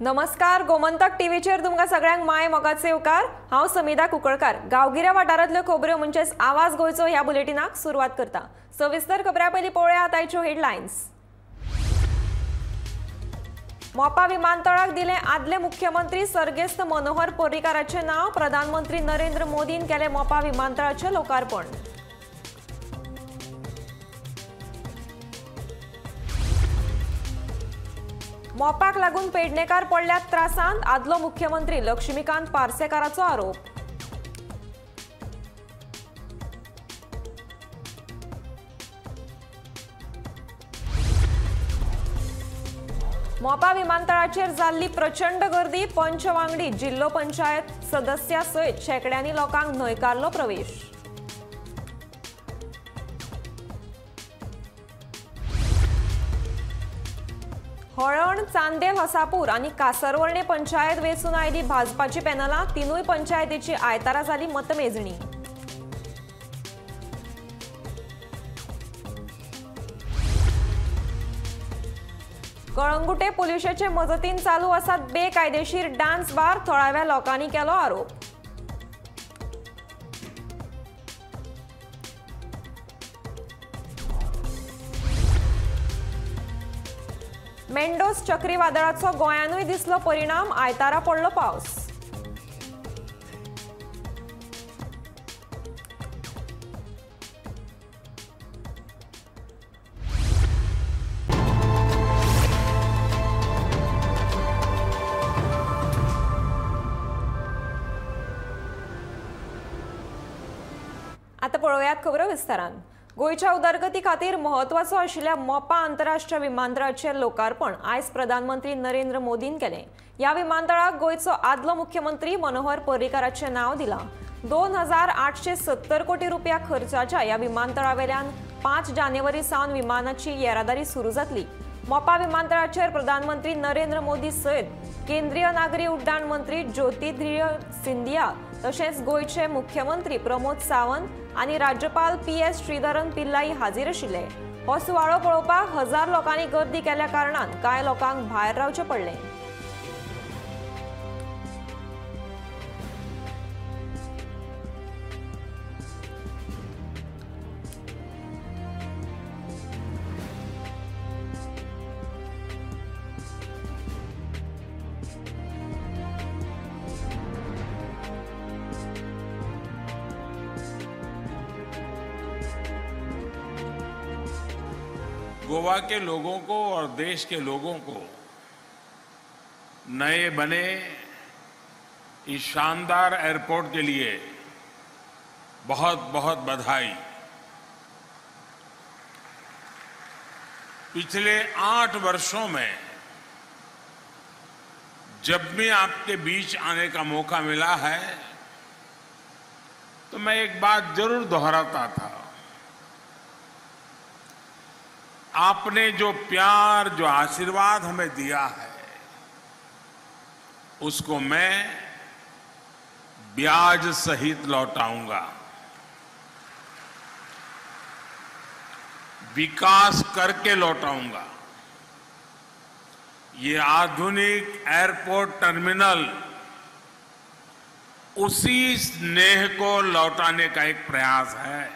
नमस्कार, गोमंतक टीव्हीचेर तुमकां सगळ्यांक माय मोगाचे उकार। हांव समिधा कुंकळकार। गांवगिऱ्या वाठारांतल्यो खबऱ्यो म्हणजेच आवाज गोंयचो ह्या बुलेटिनाक सुरवात करता। सविस्तर खबऱ्या पयलीं पळोवया आयच्यो हेडलायन्स। मोपा विमानतळाक दिले आदले मुख्यमंत्री सर्गेस्त मनोहर पर्रीकाराचे नाव। प्रधानमंत्री नरेंद्र मोदीन केले मोपा विमानतळाचे लोकार्पण। मोपाक लागून पेडणेकार पडल्यात त्रासांत, आदलो मुख्यमंत्री लक्ष्मीकांत पार्सेकाराचो आरोप। मोपा विमानतळाचेर जाल्ली प्रचंड गर्दी। पंचवांगडी जिल्लो पंचायत सदस्या सयत शेकड्यांनी लोकांक न्हयकारलो प्रवेश। हळण, चांदेल, हसापूर आणि कासरवळणे पंचायत वेचून आयली भाजपाची पॅनलां। तिनूय पंचायतीची आयतारा जाली मतमेजणी। कळंगुटे पुलिशेचे मजतीन चालू आसात बेकायदेशीर डान्स बार। थळाव्या लोकांनी केलो आरोप। मेंडोस चक्रीवादळाचो गोंयानूय दिसलो परिणाम। आयतारा पडलो पावस। आता पळोवयात खबरो विस्तारान। गोयच्या उदरगती खातीर महत्वाचो आशिल्ल्या मोपा आंतरराष्ट्रीय विमानतळाचें लोकार्पण आयज प्रधानमंत्री नरेंद्र मोदीन केलें। ह्या विमानतळाक गोयचो आदलो मुख्यमंत्री मनोहर पर्रीकाराचें नांव दिलां। 2870 कोटी रुपया खर्चाच्या ह्या विमानतळावेल्यान 5 जानेवारी सावन विमानाची येरादारी सुरू जातली। मोपा विमानतळाचेर प्रधानमंत्री नरेंद्र मोदी सयत केंद्रीय नागरी उड्डाण मंत्री ज्योतिर्दिय सिंधिया तशेंच गोयचे मुख्यमंत्री प्रमोद सावंत आणि राज्यपाल PS श्रीधरन पिल्लाई हाजीर आशिल्ले। हो सुवाळो पळोवपाक हजार लोकांनी गर्दी केल्या कारणान कांय लोकांक भायर रावचें पडलें। गोवा के लोगों को और देश के लोगों को नए बने इस शानदार एयरपोर्ट के लिए बहुत बहुत बधाई। पिछले 8 वर्षों में जब भी आपके बीच आने का मौका मिला है तो मैं एक बात जरूर दोहराता था। आपने जो प्यार, जो आशीर्वाद हमें दिया है उसको मैं ब्याज सहित लौटाऊंगा। विकास करके लौटाऊंगा। ये आधुनिक एयरपोर्ट टर्मिनल उसी स्नेह को लौटाने का एक प्रयास है।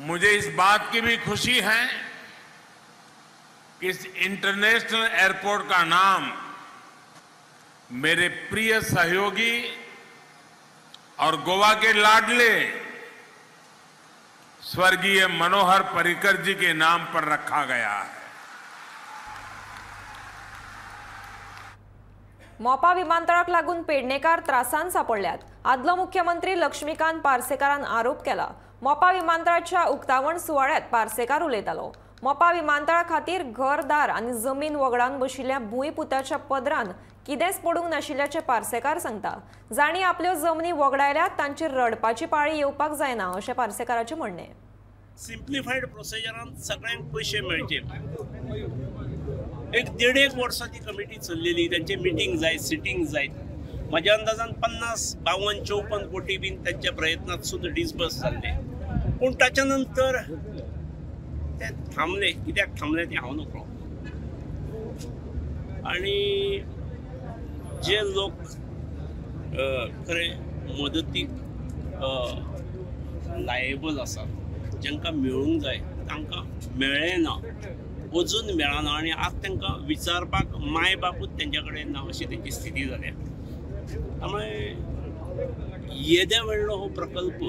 मुझे इस बात की भी खुशी है कि इस इंटरनेशनल एयरपोर्ट का नाम मेरे प्रिय सहयोगी और गोवा के लाडले स्वर्गीय मनोहर पर्रीकर जी के नाम पर रखा गया है। मोपा विमानतळाक लागून पेडणेकार त्रासांत सापडल्यात। आदलो मुख्यमंत्री लक्ष्मीकांत पार्सेकारान आरोप केला। मोपा विमानतळाच्या उक्तावण सुवाळ्यात पार्सेकार उलयतालो। मोपा विमानतळा खातीर घरदार आनी जमीन वगडावन बशिल्ल्या भूंयपुताच्या पदरान कितेंच पडूंक नाशिल्ल्याचे पार्सेकार सांगता। जाणी आपल्यो जमनी वगडायल्यात तांचेर रडपाची पाळी येवपाक जायना अशें पार्सेकाराचें म्हणणें। सिम्प्लिफाईड प्रोसिजरान सगळ्यांक पैसे मेळचे। एक 1.5 वर्सां ती कमिटी चल्लेली, त्यांचे मिटींग जाय, सिटींग जाय। माझ्या अंदाजान 50, 52, 54 कोटी बीन त्यांच्या प्रयत्नात सुद्धा डिस्बर्स झाले। पण त्याच्यानंतर ते थांबले, कित्याक थांबले ते हांव नकळो. आणि जे लोक खरें मदतीक लायबल आसात, जांकां मेळूंक जाय तांकां मेळ्ळें ना, अजून मेळना. आनी आज तांकां विचारपाक माय बापूच तेंच्या कडेन ना अशी तेंची स्थिती जाल्या. त्यामुळे येद्या व्हडलो हो प्रकल्प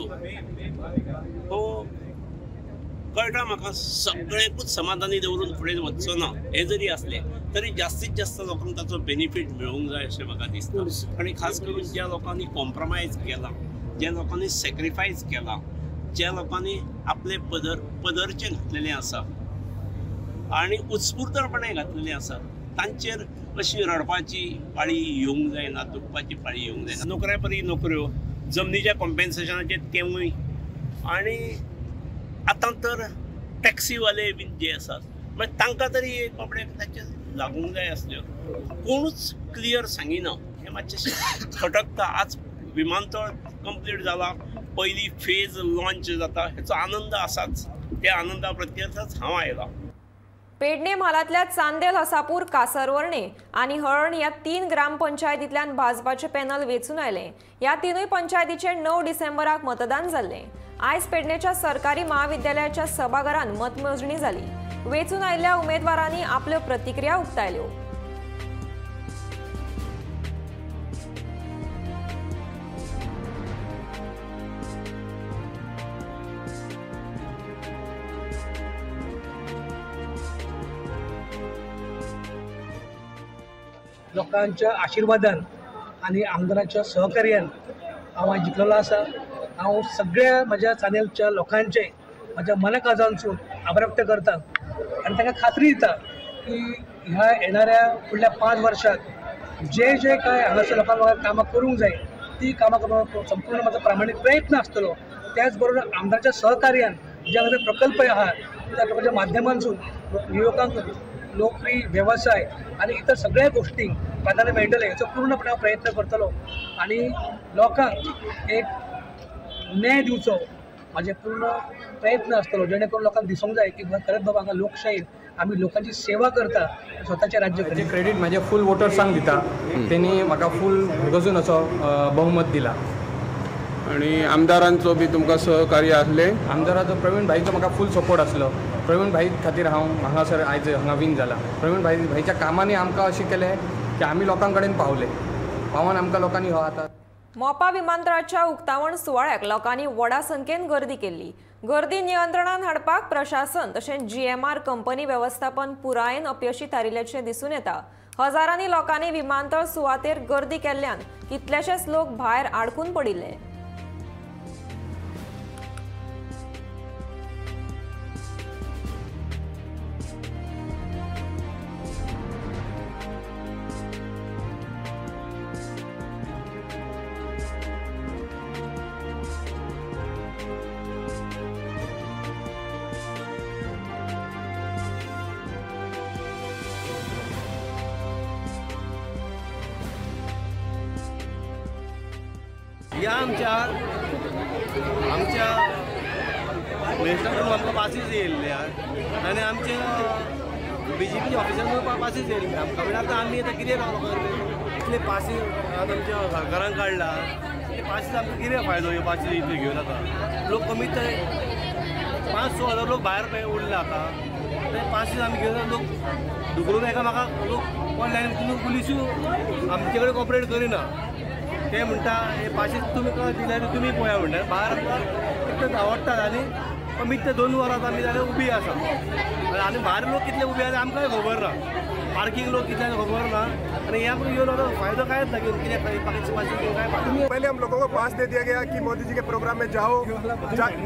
हो कळटा म्हाका सगळ्यांकूच समाधानी दवरून फुडें वचचो ना. हे जरी असले तरी जास्तीत जास्त लोकांक ताचो बेनिफीट मेळूंक जाय अशें म्हाका दिसता. आनी खास करून ज्या लोकांनी कॉम्प्रमायज केला, ज्या लोकांनी सॅक्रिफायस केला, ज्या लोकांनी आपले पदरचे घातलेले आसा आनी उत्स्फूर्तपणे घातलेले आसा, तांचेर अशी रडपाची पाळी येवंक जायना, दुखपाची पाळी येवंक जायना. नोकऱ्या परी नोकऱ्यो, जमनीच्या कॉम्पेन्सेशनाचे तेवूय, आनी आतां तर टॅक्सीवाले बीन जे आसात मागीर तांकां तरी एक बाबडे ताचे लागूंक जाय आसल्यो. कोणूच क्लियर सांगिना. हें मातशें खटकता. आज विमानतळ कंप्लीट जाला, पयली फेज लॉन्च जाता, हेचो आनंद आसाच. त्या आनंदा प्रत्यर्थच हांव आयला. पेडणे म्हालांतल्या चांदेल, हसापूर, कासरवर्णे आणि हळण या 3 ग्रामपंचायतींतल्यान भाजपाचे पॅनल वेंचून आयले. ह्या 3 पंचायतीचे 9 डिसेंबराक मतदान जाल्ले. आयज पेडणेच्या सरकारी महाविद्यालयाच्या सभाघरांत मतमेजणी जाली. वेंचून आयिल्ल्या उमेदवारांनी आपल्यो प्रतिक्रिया उक्तायल्यो. लोकांच्या आशिर्वादान आणि आमदाराच्या सहकार्यान हांव जिखलेलो आसा. हांव सगळ्या म्हज्या चानेलच्या लोकांचे म्हज्या मनाकाजांसून आभार व्यक्त करता आनी तांकां खात्री दिता की ह्या येणाऱ्या फुडल्या 5 वर्षांत जे काय हांगासर लोकांक कामां करूंक जाय ती कामां करपाक संपूर्ण म्हजो प्रामाणीक प्रयत्न आसतलो. त्याच बरोबर आमदाराच्या सहकार्यान जे हांगासर प्रकल्प आहात त्या प्रकल्पाच्या माध्यमांतसून युवकांक नोकरी, व्यवसाय आणि इतर सगळ्या गोष्टींक प्राधान्य मेळटलें हेचो पूर्णपणे प्रयत्न करतलो आणि लोकांक एक न्याय दिवचो म्हाजे पूर्ण प्रयत्न आसतलो, जेणे करून लोकांक दिसूंक जाय की खरेंच बाबा हांगा लोकशाहीन आमी लोकांची सेवा करता, स्वताचें राज्य करता. क्रेडीट म्हाजे फूल वोटर्सांक दिता. तेणी म्हाका फूल भरगजून असो बहुमत दिला. आणि आमदारांचो बी तुमकां सहकार्य आसले? आमदाराचो प्रवीण भाईचो म्हाका फूल सपोर्ट आसलो. प्रवीण भाई खातीर हांव हांगासर आयज हांगा विन जाला. प्रवीण भाईच्या कामांनी आमकां अशें केलें की आमी लोकां कडेन पावले. पावन आमकां लोकांनी हो आतां मोपा विमानतळाच्या उक्तावण सुवाळ्याक लोकांनी व्हडा संख्येन गर्दी केल्ली. गर्दी नियंत्रणात हाडपाक प्रशासन तशेंच GMR कंपनी वेवस्थापन पुरायेन अपयशी थारिल्ल्याचें दिसून येता. हजारांनी लोकांनी विमानतळ सुवातेर गर्दी केल्ल्यान कितलेशेच लोक भायर आडकून पडिल्ले. या आमच्या मिनिस्टराकडून आमकां पासीस येयल्ले आनी आमचे BJP ऑफिसांतून पासीस येयल्ले आमकां. म्हणजे आतां आमी आतां कितें इतले पासीस आतां आमच्या सरकारान काडला, ते पासीस आमकां कितें फायदो ह्यो पासीस इतल्यो घेवन आतां. लोक कमीत 5-6 हजार लोक भायर उरले आतां. ते पासीस आमी घेवन लोक दुखरून एकामेका लोक ऑनलायन तितून पुलिसूय आमचे कडेन कॉपरेट करिना. ते म्हणटा हे पासीस तुमी दिल्यार तुमी पळया म्हणटा. भायर कितले आवडटात आनी कमीत ते 2 वरां आमी जाल्यार उबी आसा. आनी भायर लोक कितले उबे आसा आमकांय खबर ना. पार्किंग लोक कितले खबर ना. आणि यहाँ पर ये फायदा काय लगे पहले हम लोगों को पास दे दिया गया कि मोदी जी के प्रोग्राम में जाओ.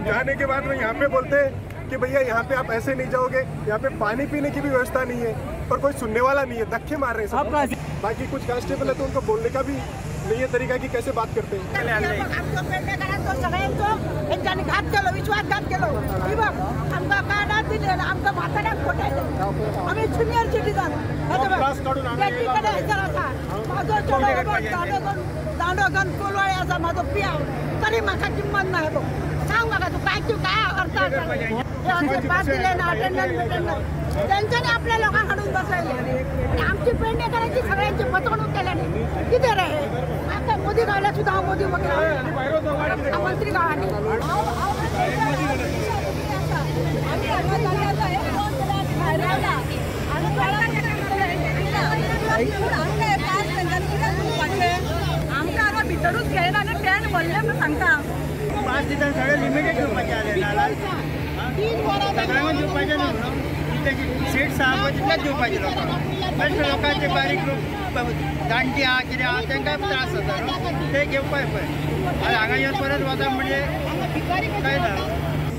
जाने के बाद में यहाँ पे बोलते कि भैया यहाँ पे आप ऐसे नहीं जाओगे, यहाँ पे पानी पीने की भी व्यवस्था नहीं है और कोई सुनने वाला नहीं है, धक्के मार रहे हैं. बाकी कुछ कांस्टेबल है तो उनको बोलने का भी नहीं है तरीका कि कैसे बात करते हैं. विश्वासघात केलो आमकां कार्डात दिले आमकां म्हाताऱ्याक फटयले. आमी सिनियर सिटीजन म्हाजो चलो दांडो घालून कोलवाळे आसा म्हाजो पियाव तरी म्हाका किंमत ना. सांग सांग म्हाका तू काय अर्थ असे पास दिले ना अटेंडन्स त्यांच्याने आपल्या लोकांना हाडून बसवले आमची पेंडे करायची सगळ्यांची फसवणूक केल्याने किती रे आता मोदी गावला सुद्धा हांव मोदी वगैरे मंत्री गावांनी आमकां आता भितरूच घेयना आनी टेन भरले म्हणून सांगता पास दिता सगळे लिमिटेड घेवपाचे आले सगळ्यांक दिवपाचे न्हू सीट आहा तितलेच दिवपाचे लोकांक बेश्टे लोकांचे बारीक लोक जाणटी आहा कितें आहा तांकां त्रास जाता न्हू ते घेवपाक पळय हांगा येवन परत वता म्हणजे काय ना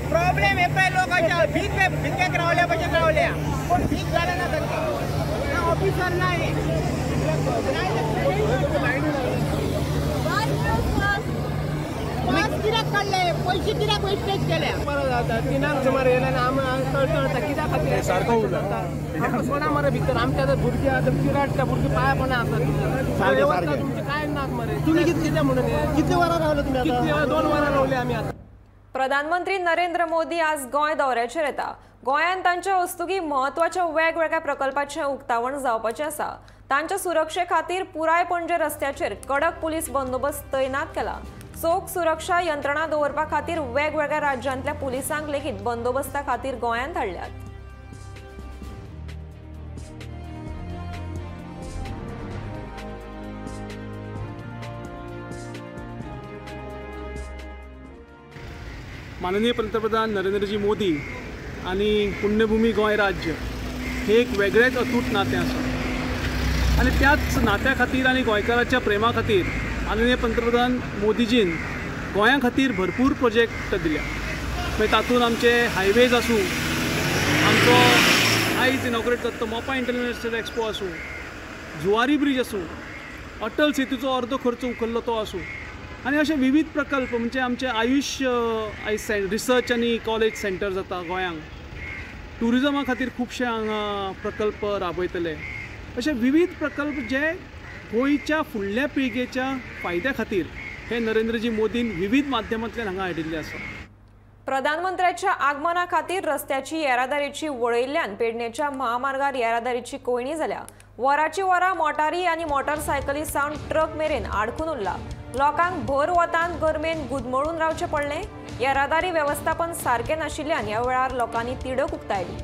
प्रॉब्लेम हे पळय लोकांच्या भिकेक रावल्या भशेन रावल्या पूण भीक जालें ना तांकां ऑफिसर नाही कित्याक काडले पयशे कित्याक वेस्टेज केले तिनाक सुमार येयले आनी आमी कळटा कित्याक खातीर सारको उलयता कोणा मरे भितर आमच्या आतां भुरगीं आतां पिराट त्या भुरगीं पांया पोंदा आसता तुमचें कांय नात मरे तुमी कितें म्हणून कितले वरां रावले तुमी कितले 2 वरां रावले आमी आतां प्रधानमंत्री नरेंद्र मोदी आज गोंय दौऱ्याचेर येता गोंयांत तांच्या वस्तुकी महत्वाच्या वेगवेगळ्या प्रकल्पाचें उक्तावण जावपाचें आसा तांच्या सुरक्षे खातीर पुराय पणजे रस्त्याचेर कडक पुलीस बंदोबस्त तैनात केला चोख सुरक्षा यंत्रणा दवरपा खातीर वेगवेगळ्या राज्यांतल्या पुलिसांक लेगीत बंदोबस्ता खातीर गोंयांत हाडल्यात माननीय पंतप्रधान नरेंद्रजी मोदी आणि पुण्यभूमी गोंय राज्य हे एक वेगळेच अतूट नातें आसा आणि त्याच नात्या खातीर आणि गोंयकाराच्या प्रेमा खातीर माननीय पंतप्रधान मोदीजीन गोंया खातीर भरपूर प्रोजेक्ट दिल्या मागीर तातूंत आमचे हायवेज आसूं आमचो आयज इनॉग्रेट जाता तो मोपा इंटरनॅशनल एक्सपो आसूं जुवारी ब्रिज आसूं अटल सेतूचो अर्दो खर्च उखल्लो तो आसूं आनी अशे विविध प्रकल्प म्हणजे आमचे आयुष आयज रिसर्च आनी कॉलेज सेंटर जाता गोंयांक टुरिजमा खातीर खुबशे हांगा प्रकल्प राबयतले अशे विविध प्रकल्प जे गोंयच्या फुडल्या पिळगेच्या फायद्या खातीर हे नरेंद्रजी मोदीन विविध माध्यमांतल्यान हांगा हाडिल्ले आसा प्रधानमंत्र्याच्या आगमना खातीर रस्त्याची येरादारीची वळयल्ल्यान पेडणेच्या महामार्गार येरादारीची कोयणी जाल्या वराची वरां मोटारी आनी मोटारसायकली सावन ट्रक मेरेन आडकून उरला लोकांक भर वतान गरमेन गुदमळून रावचें पडलें येरादारी वेवस्थापन सारकें नाशिल्ल्यान ह्या वेळार लोकांनी तिडक उक्तायली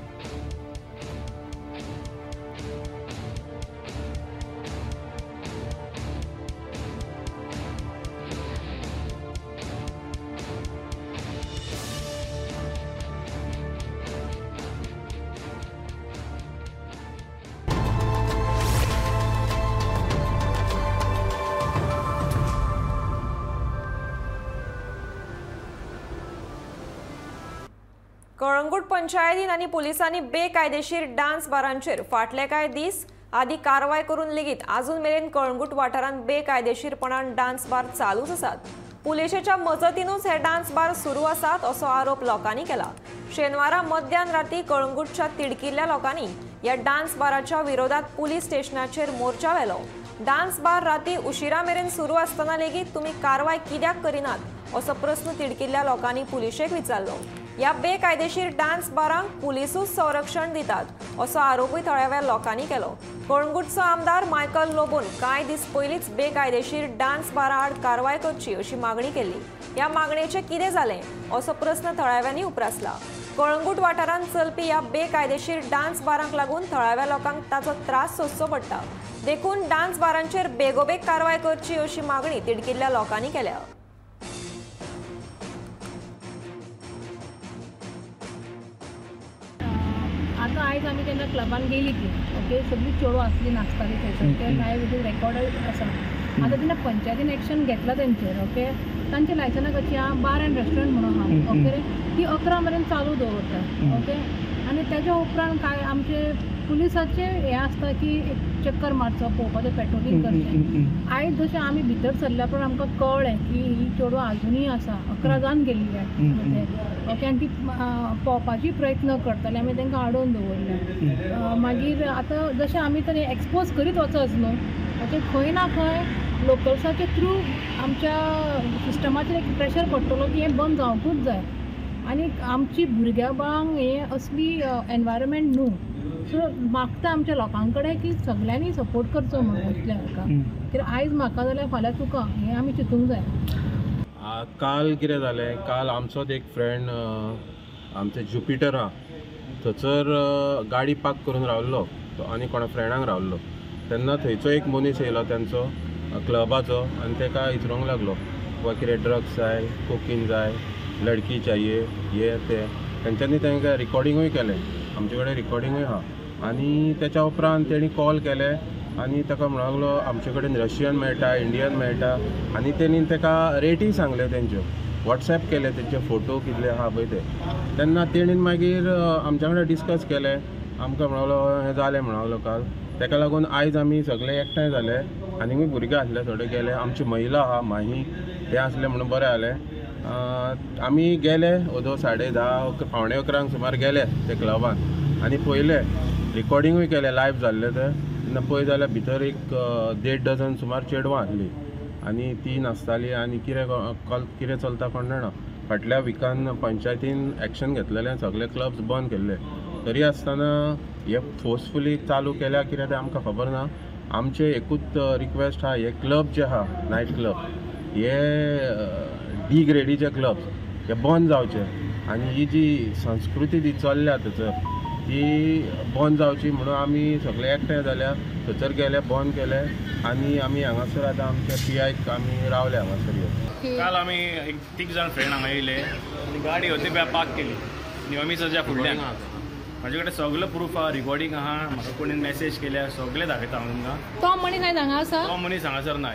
कळंगूट पंचायतीन आनी पुलिसांनी बेकायदेशीर डान्स बारांचेर फाटले कांय दीस आदी कारवाय करून लेगीत आजून मेरेन कळंगूट वाठारांत बेकायदेशीरपणान डान्स बार चालूच आसात पुलिशेच्या मजतीनूच हे डान्स बार सुरू आसात असो आरोप लोकांनी केला शेनवारा मध्यान राती कळंगूटच्या तिडकिल्ल्या लोकांनी या डान्स बाराच्या विरोधात पुलीस स्टेशनाचेर मोर्चा व्हेलो डान्स बार राती उशिरा मेरेन सुरू आसतना लेगीत तुमी कारवाय कित्याक करिनात असो प्रस्न तिडकिल्ल्या लोकांनी पुलिशेक विचारलो या बेकायदेशीर डान्स बारांक पुलिसूच संरक्षण दितात असो आरोपूय थळाव्या लोकांनी केलो कळंगूटचो आमदार मायकल लोबोन कांय दीस पयलींच बेकायदेशीर डान्स बारा आड कारवाय करची अशी मागणी केली या मागणेचें कितें जालें असो प्रस्न थळाव्यांनी उप्रासला कळंगूट वाठारांत चलपी ह्या बेकायदेशीर डान्स बारांक लागून थळाव्या लोकांक ताचो त्रास सोंसचो पडटा देखून डान्स बारांचेर बेगोबेग कारवाय करची अशी मागणी तिडकिल्ल्या लोकांनी केल्या आता आयज आमी तेन्ना क्लबान गेली ती ओके सगळी चेडूं आसली नाचताली थंयसर ते लायव विडीयो रेकॉर्ड आसा आतां तेन्ना पंचायतीन एक्शन घेतला तेंचेर ओके तांचे लायसना कशी आहा बार एंड रेस्टॉरंट म्हणून आहा ओके ती 11 मेरेन चालू दवरता ओके आनी तेज्या उपरांत काय आमचे पुलिसाचे हे आसता की चक्कर मारचो पळोवपाचें पेट्रोलिंग करचें आयज जशें आमी भितर सरल्या उपरांत आमकां कळ्ळें की ही चेडूं आजुनूय आसा 11 जावन गेल्ली ओके आनी ती पोवपाची प्रयत्न करताली आमी तांकां आडोवन दवरल्या मागीर आतां जशें आमी तर एक्सपोज करीत वचत न्हू ओके खंय ना खंय लोकल्साच्या थ्रू आमच्या सिस्टमाचेर एक प्रेशर पडटलो की हें बंद जावंकूच जाय आनी आमची भुरग्यां बाळांक हें असली एनवायरमेंट न्हू. सो मागता आमच्या लोकां कडेन की सगळ्यांनी सपोर्ट करचो म्हणून असल्या हाका, कित्याक आयज म्हाका जाल्यार फाल्यां तुका हें आमी चिंतूंक जाय. काल कितें जालें, काल आमचोच एक फ्रेंड आमचे ज्युपिटर आहा थंयसर गाडी पार्क करून रावल्लो आनी कोणा फ्रेंडांक रावल्लो. तेन्ना थंयचो एक मनीस येयलो तेंचो क्लबाचो आनी ताका विचारूंक लागलो वा कितें ड्रग्स जाय, कोकीन जाय, लडकी चाहिए, हे ते. तेंच्यांनी तांकां रिकॉर्डिंगूय केलें, आमचे कडेन रिकॉर्डिंगूय आहा. आनी तेच्या उपरांत तेणी कॉल केलें आनी ताका म्हणूंक लागलो आमचे कडेन रशियन मेळटा, इंडियन मेळटा. आनी तेणी ताका रेटी सांगले तेंच्यो, वॉट्सॅप केले तेंचे फोटो कितले आहा पळय ते. तेन्ना तेणीन मागीर आमच्या कडेन डिस्कस केलें, आमकां म्हणलो हें जालें म्हणलो काल. ताका लागून आयज आमी सगळे एकठांय जाले. आनीकूय भुरगे आसले थोडे गेले, आमची महिला आहा माही ते आसले म्हणून बरें जालें. आमी गेले 10:30 पावणे 11 सुमार गेले ते क्लबान आनी पयले रिकॉर्डिंगूय केलें लायव्ह जाल्लें तें. तेन्ना पळय जाल्यार भितर एक 1.5 डझन सुमार चेडवां आसलीं आनी ती नाचतालीं आनी कितें चलता कोण जाणा. फाटल्या विकान पंचायतीन एक्शन घेतलेलें, सगळे क्लब्स बंद केल्ले. तरी आसतना हे फोर्सफुली चालू केल्या कितें तें आमकां खबर ना. आमचे एकूच रिक्वेस्ट आहा, हे क्लब जे आहा नायट क्लब हे डी ग्रेडीचे क्लब हे बंद जावचे आनी ही जी संस्कृती ती चल्ल्या थंयसर ती बंद जावची म्हणून आमी सगळे एकठांय जाल्या. थंयसर गेले, बंद केले आनी आमी हांगासर आतां आमच्या PIक आमी रावले हांगासर. काल आमी एक 3 जाण फ्रेंड हांगा येयले आनी गाडी होते पार्क केली नियमितच्या फुडल्यान. म्हाजे कडेन सगळो प्रूफ आहा, रिकॉर्डिंग आहा, म्हाका कोणी मेसेज केल्या, सगळे दाखयता हांव तुमकां. तो मनीस हांगा आसा? तो मनीस हांगासर ना,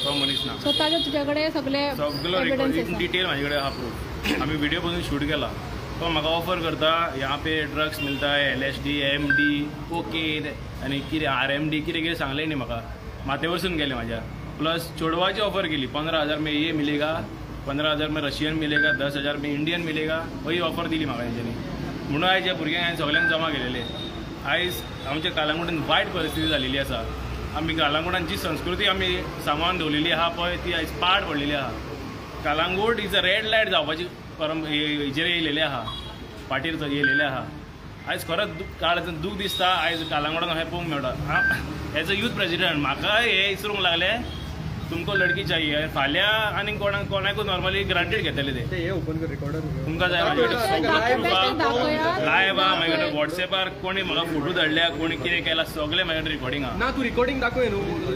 तो मनीस ना. सो ताजे तुजे कडेन सगळो रिकॉर्डिंग डिटेल म्हाजे कडेन आहा प्रूफ. आमी व्हिडिओ बसून शूट केला. तो म्हाका ऑफर करता यहाँ पे ड्रग्स मिलता है, LSD, MD, कोकेन आनी कितें RMD कितें सांगलें न्ही म्हाका. माथे वरसून गेले म्हाज्या. प्लस चोडवाची ऑफर केली 15,000 में ये मिलेगा, 15,000 में रशियन मिलेगा, 10,000 में इंडियन मिलेगा. ही ऑफर दिली म्हाका तेंच्यांनी. म्हणून आयज ह्या भुरग्यांक हांवें सगळ्यांक जमा केलेले. आयज आमच्या कालांगुटान वायट परिस्थिती जालेली आसा. आमी कालांगुटांची संस्कृती आमी सांबाळून दवरलेली आहा पळय ती आयज पाड पडलेली आहा. Calangute is a red light जावपाची हेजेर येयलेले आहा, पाटीर येयलेले आहा. आयज खरोच काळ दूख दिसता. आयज कालांगुटान अशें पळोवंक मेळटा. एज अ यूथ प्रेसिडेंट म्हाका हे विचारूंक लागले तुमको लडकी चाहिए, फाल्यां आनी कोणाकूय नॉर्मली ग्रांटेड घेतले ते तुमकां जाय. म्हाजे कडेन लायव्ह आहा, म्हाजे कडेन वॉट्सॅपार कोणी म्हाका फोटो धाडल्या, कोणी कितें केला सगळे म्हाजे कडेन रिकॉर्डिंग आहा. ना तूं रिकॉर्डिंग दाखय न्हू.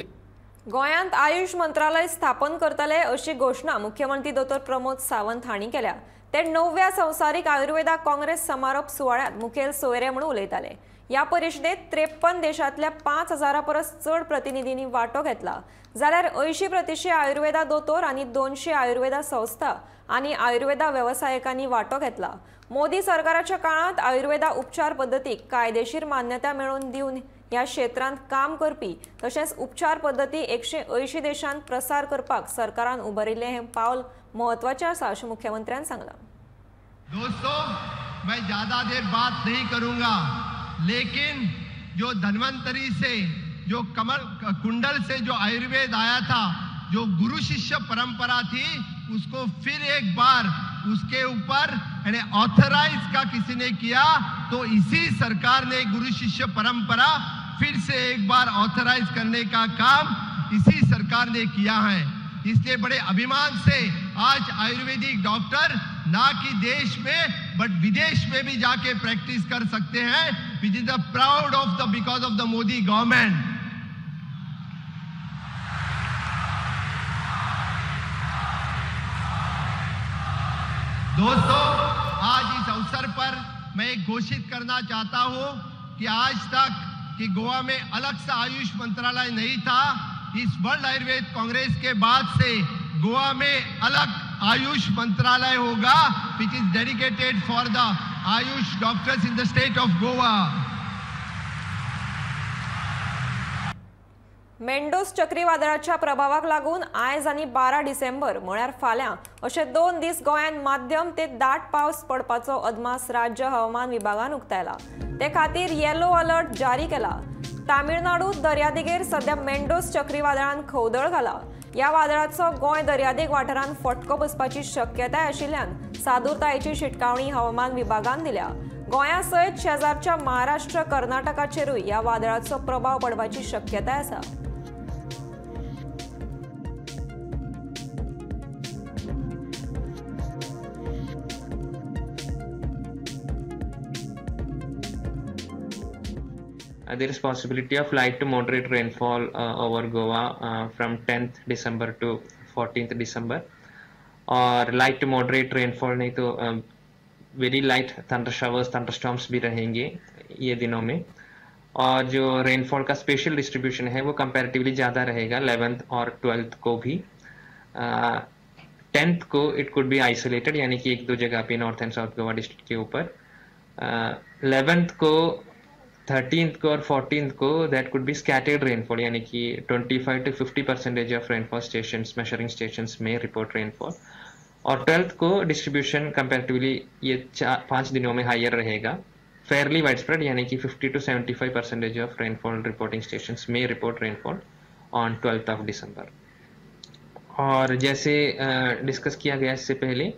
गोंयांत आयुष मंत्रालय स्थापन करतले अशी घोषणा मुख्यमंत्री डॉ. प्रमोद सावंत हांणी केल्या. ते 9व्या संवसारीक आयुर्वेदा काँग्रेस समारोप सुवाळ्यात मुखेल सोयरे म्हणून उलयताले. या परिशदेत 53 देशांतल्या 5,000 परस चड प्रतिनिधींनी वांटो घेतला. जाल्यार 80% आयुर्वेदा दोतोर आनी 200 आयुर्वेदा संस्था आनी आयुर्वेदा वेवसायिकांनी वांटो घेतला. मोदी सरकाराच्या काळात आयुर्वेदा उपचार पद्दतीक कायदेशीर मान्यता मेळोवन दिवन ह्या क्षेत्रांत काम करपी तशेंच उपचार पद्दती 180 देशांत प्रसार करपाक सरकारान उबारिल्लें हें पावल महत्वाचें आसा अशें मुख्यमंत्र्यान सांगलां. दोस्तों, मैं ज्यादा देर बात नहीं करूंगा, लेकिन जो धन्वंतरी से जो कमल कुंडल से जो आयुर्वेद आया था, जो गुरु शिष्य परंपरा थी, उसको फिर एक बार उसके ऊपर ऑथराइज का किसी ने किया तो इसी सरकार ने गुरु शिष्य परंपरा फिर से एक बार ऑथराइज करने का काम इसी सरकार ने किया है. इसलिए बड़े अभिमान से आज आयुर्वेदिक डॉक्टर ना कि देश में बट विदेश में भी जाके प्रैक्टिस कर सकते हैं, which is the proud of the because of the Modi government. दोस्तों, आज इस अवसर पर मैं घोषित करना चाहता हूं कि आज तक कि गोवा में अलग सा आयुष मंत्रालय नहीं था. इस वर्ल्ड आयुर्वेद कांग्रेस के बाद से गोवा में अलग आयुष मंत्रालय होगा, which is dedicated for the AYUSH doctors in the state of Goa. Mandous चक्रीवादळाच्या प्रभावाक लागून आयज आनी 12 डिसेंबर म्हळ्यार फाल्यां अशे 2 दीस गोंयांत माध्यम ते दाट पावस पडपाचो अदमास राज्य हवामान विभागान उक्तायला. ते खातीर येलो अलर्ट जारी केला. तामिळनाडूत दर्यादेगेर सध्या मेंडोस चक्रीवादळान खवदळ घाला। या वादळाचो गोंय दर्यादेग वाठारांत फटको बसपाची शक्यताय आशिल्ल्यान सादुरतायेची शिटकावणी हवामान विभागान दिल्या। गोंया सयत शेजारच्या महाराष्ट्र कर्नाटकाचेरूय या वादळाचो प्रभाव पडपाची शक्यताय आसा। There is possibility of light to moderate rainfall over Goa from 10th December to 14th December, और light to moderate rainfall नहीं तो very light thunder showers, thunderstorms भी रहेंगे ये दिनों में। और जो rainfall का spatial distribution है वो comparatively ज़्यादा रहेगा 11th और 12th को भी। 10th को it could be isolated, यानी कि एक दो जगह पे north and south Goa district के ऊपर। 11th को, 13th को और 14th को that could be scattered rainfall, यानी कि 25 to 50% of rainfall stations, measuring stations में report rainfall। और 12th को distribution comparatively ये 5 दिनों में higher रहेगा, fairly widespread, यानी कि 50 to 75% of rainfall reporting stations में report rainfall on 12th of December। और जैसे डिस्कस किया गया इससे पहले,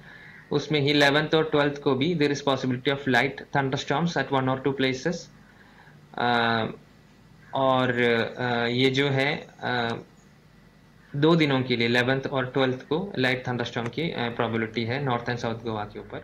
उसमें ही 11th और 12th को भी there is possibility of light thunderstorms at 1 or 2 places। और ये जो है 2 दिनों के लिए 11th और 12th को लाइट थंडरस्टॉर्म की प्रोबेबिलिटी है नॉर्थ एंड साउथ गोवा के ऊपर।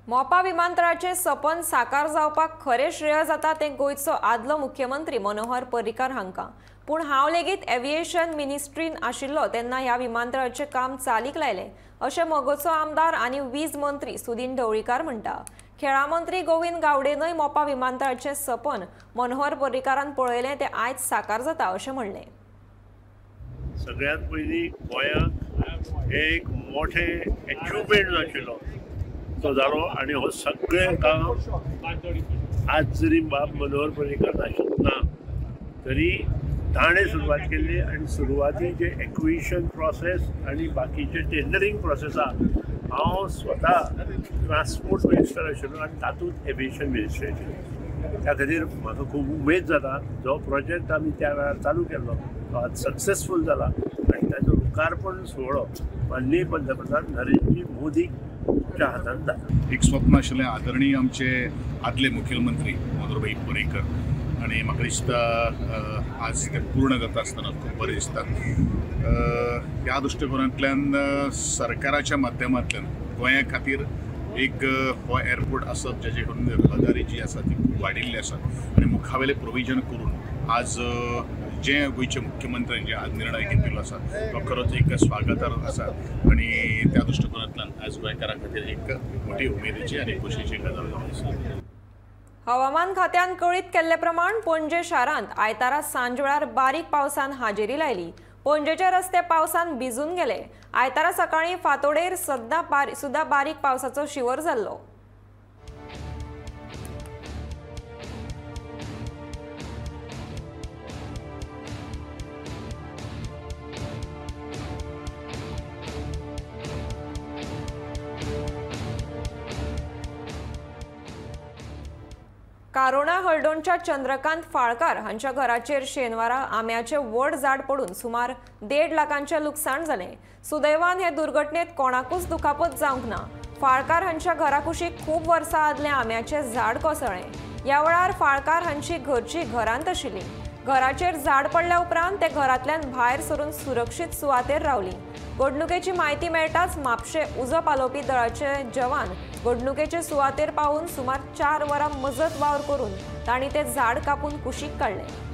मोपा विमानतळाचे सपन साकार जावपाक खरे श्रेय जाता ते गोंयचो आदलो मुख्यमंत्री मनोहर पर्रीकार हांकां, पूण हांव लेगीत एव्हिएशन मिनिस्ट्रीन आशिल्लो तेन्ना ह्या विमानतळाचें काम चालीक लायलें अशें मोगोचो आमदार आनी वीज मंत्री सुदीन ढवळीकार म्हणटा। खेळा मंत्री गोविंद गावडेनय मोपा विमानतळाचें सपन मनोहर पर्रीकारान पळयलें तें आयज साकार जाता अशें म्हणलें। सगळ्यात पयलीं गोंयांत एक मोठें अचिवमेंट आशिल्लो तो जालो, आनी हो सगळें काम आज जरी बाब मनोहर पर्रीकार ना तरी ताणें सुरवात केल्ली, आनी सुरवातीचे एक्विजिशन प्रोसेस आनी बाकीचे टेंडरींग प्रोसेसा हांव स्वता ट्रान्सपोर्ट मिनिस्टर आशिल्लो आनी तातूंत एव्हिएशन मिनिस्टर आशिल्लो। त्या खातीर म्हाका खूब उमेद जाता जो प्रोजेक्ट आमी त्या वेळार चालू केल्लो तो आज सक्सेसफूल जाला, आनी ताचो लोकार्पण सुवाळो माननीय पंतप्रधान नरेंद्र मोदीच्या हातांत जाता। एक स्वप्न आशिल्लें आदरणीय आमचे आदले मुखेलमंत्री मनोहरभाई पर्रीकर, आनी म्हाका दिसता आज तें पूर्ण जाता आसतना खूब बरें दिसता। ह्या दृश्टिकोनांतल्यान सरकाराच्या माध्यमांतल्यान गोंया खातीर एक हो एअरपोर्ट आसप जेजे करून रहदारी जी आसा ती खूब वाडिल्ली आसा, आनी मुखावेलें प्रोविजन करून आज जे गोंयचे मुख्यमंत्र्यान जे आज निर्णय घेतिल्लो आसा तो खरोच एक स्वागतार्ह आसा, आनी त्या दृश्टिकोनांतल्यान आज गोंयकारां खातीर एक मोठी उमेदीची आनी खोशयेची गजाल जावन आसा। हवामान खात्यान कळीत केल्ले प्रमाण पणजे शारांत आयतारा सांजवेळार बारीक पावसान हाजेरी लायली। पणजेचे रस्ते पावसान भिजून गेले। आयतारा सकाळी फातोडेर सुद्धा बारीक पावसाचो शिवर जाल्लो। कारोणा हळडोणच्या चंद्रकांत फाळकार हांच्या घराचेर शेनवारा आंब्याचे व्हड झाड पडून सुमार 1.5 लाखांचे लुकसाण जालें। सुदैवान हे दुर्घटनेत कोणाकूच दुखापत जावंक ना। फाळकार हांच्या घरा कुशीक खूब वर्सां आदलें आंब्याचें झाड कोसळ्ळें। ह्या वेळार फाळकार हांची घरची घरांत आशिल्ली। घराचेर झाड पडल्या उपरांत ते घरांतल्यान भायर सरून सुरक्षीत सुवातेर रावलीं। घडणुकेची म्हायती मेळटाच म्हापशे उजो पालोवपी दळाचे जवान घडणुकेचे सुवातेर पावून सुमार 4 वरां मजत वावर करून तांणी ते झाड कापून कुशीक काडलें।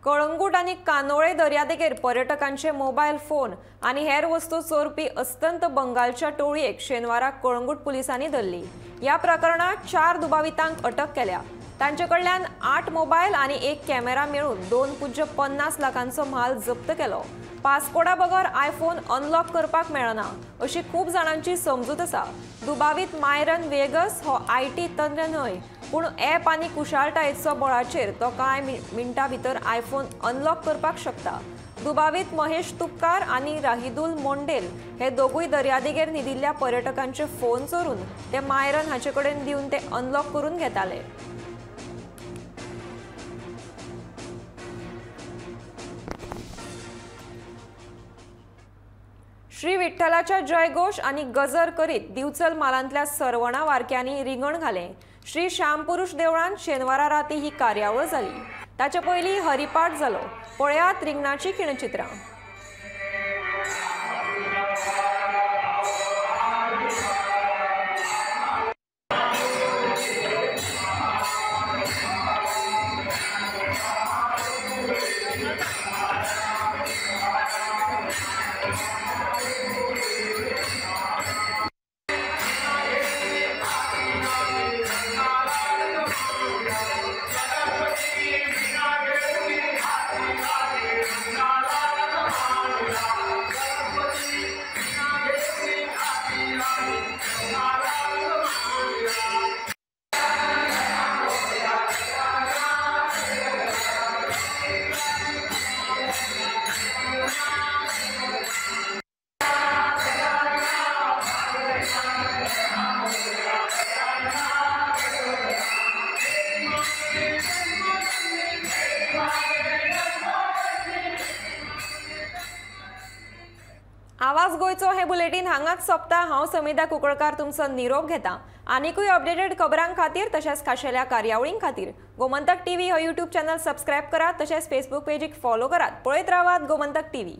कळंगूट आणि कानोळे दर्यादेगेर पर्यटकांचे मोबाईल फोन आणि हेर वस्तू चोरपी अस्तंत बंगालच्या टोळयेक शेनवारा कळंगूट पुलिसांनी धरली। या प्रकरणात 4 दुबावितांक अटक केल्या। तांचे कडल्यान 8 मोबाईल आणि 1 कॅमेरा मेळून 2.50 लाखांचो माल जप्त केलो। पासपोर्टा बगर आयफोन अनलॉक करपाक मेळना अशी खूब जाणांची समजूत आसा। दुबावीत मायरन वेगस हो IT तज्ञ न्हय पूण ॲप आनी कुशळटायेचो बळाचेर तो कांय मिनटां भितर आयफोन अनलॉक करपाक शकता। दुबावीत महेश तुपकार आनी राहिदुल मोंडेल हे दोगूय दर्यादेगेर न्हिदिल्ल्या पर्यटकांचे फोन चोरून ते मायरन हाचे कडेन दिवन ते अनलॉक करून घेताले। श्री विठ्ठलाच्या जयघोष आणि गजर करीत दिवचल मालांतल्या सरवणा वारक्यांनी रिंगण घालें। श्री श्यामपुरुष देवळान शेनवारा राती ही कार्यावळ जाली। ताचे पयलीं हरिपाठ जालो। पळयात रिंगणाची किणचित्रां। आवाज गोयचो हे बुलेटिन हांगाच सोंपता। हांव समिधा कुंकळकार तुमचो निरोप घेता। आनीकूय अपडेटेड खबरां खातीर तशेंच खाशेल्या कार्यावळीं खातीर गोमंतक टीव्ही हो यूट्यूब चॅनल सबस्क्रायब करात। तशेंच फेसबूक पेजीक फॉलो करात। पळयत रावात गोमंतक टीव्ही।